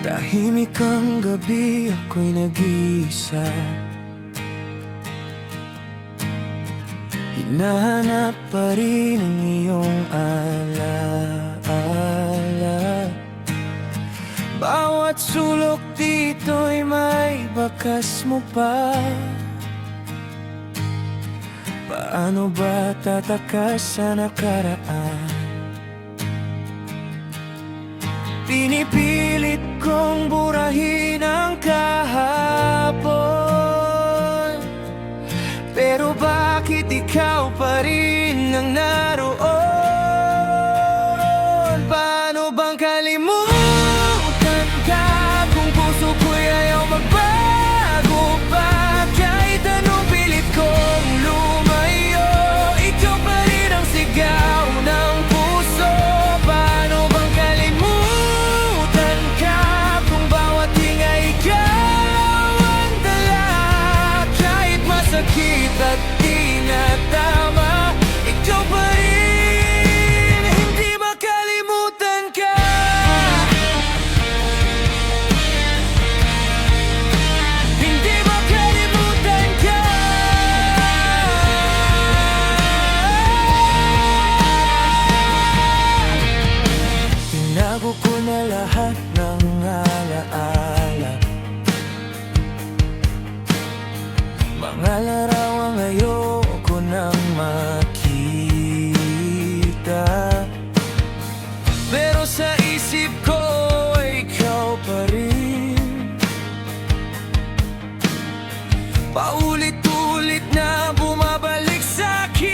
Tahimik ang gabi, ako'y nag-iisa. Hinahanap pa rin ang iyong alaala. Bawat sulok dito'y may bakas mo pa. Paano ba tatakas sa nakaraan? Pinipilit kong burahin ang kahapon, pero bakit ikaw pa rin ang naroon? Paano bang kalimutan ka kung puso ko'y ayaw magbago pa? Kahit anong pilit kong lumayo, ikaw pa rin ang sigaw ng puso. Paano bang kalimutan ka kung bawat hinga ikaw ang dala? Kahit masakit at di na tama, ikaw pa rin, hindi makalimutan ka. Hindi makalimutan ka. Tinago ko na lahat ng alaala, mga larawang ayoko nang makita. Pero sa isip ko, ikaw pa rin. Paulit-ulit na bumabalik sa'kin.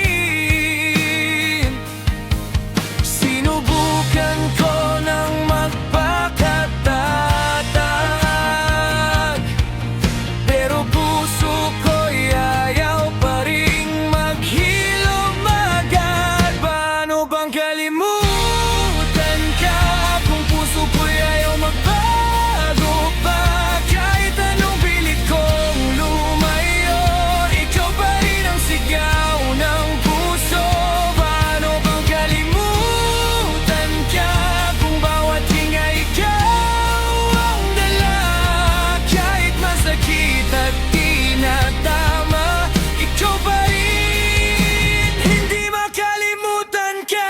Sinubukan ko ng magpakatatag, pero puso ko'y ayaw pa ring maghilumagan. Paano bang kalimutan ka kung puso ko'y ayaw magbago pa? Kahit anong pilit kong lumayo, ikaw pa rin ang sigaw ng puso. Paano bang kalimutan ka kung bawat hinga ikaw ang dala? Kahit masakit at di na tama, ikaw pa rin, hindi makalimutan ka.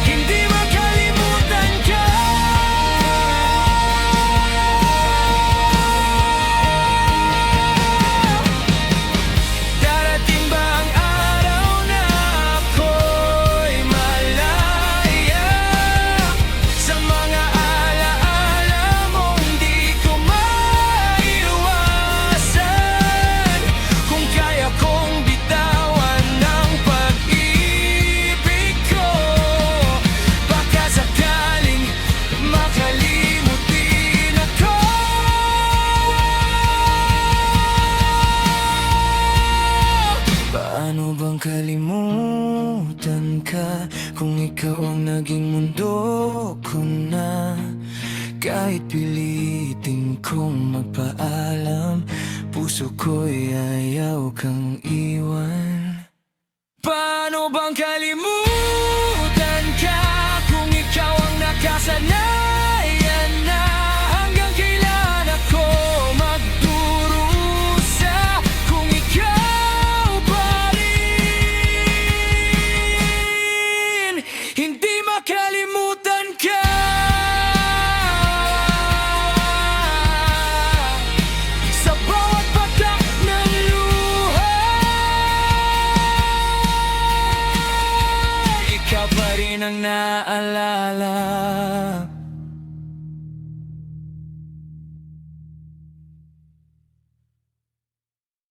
Hindi makalimutan ka. Darating ba ang araw na ako'y malaya sa mga alaala mong di ko maiwasan? Kung kaya kong bitawan ang pag-ibig ko, baka sakaling makalimut din ako. Paano bang kalimutan ka kung ikaw ang naging mundo ko na? Kahit pilitin kong magpaalam, puso ko'y ayaw kang iwan. Paano bang kalimutan ka kung ikaw ang nakasanayan na? Hanggang kailan ako magdurusa kung ikaw pa rin, hindi makalimutan ka. Sa bawat patak ng luha, ikaw pa rin ang naalala.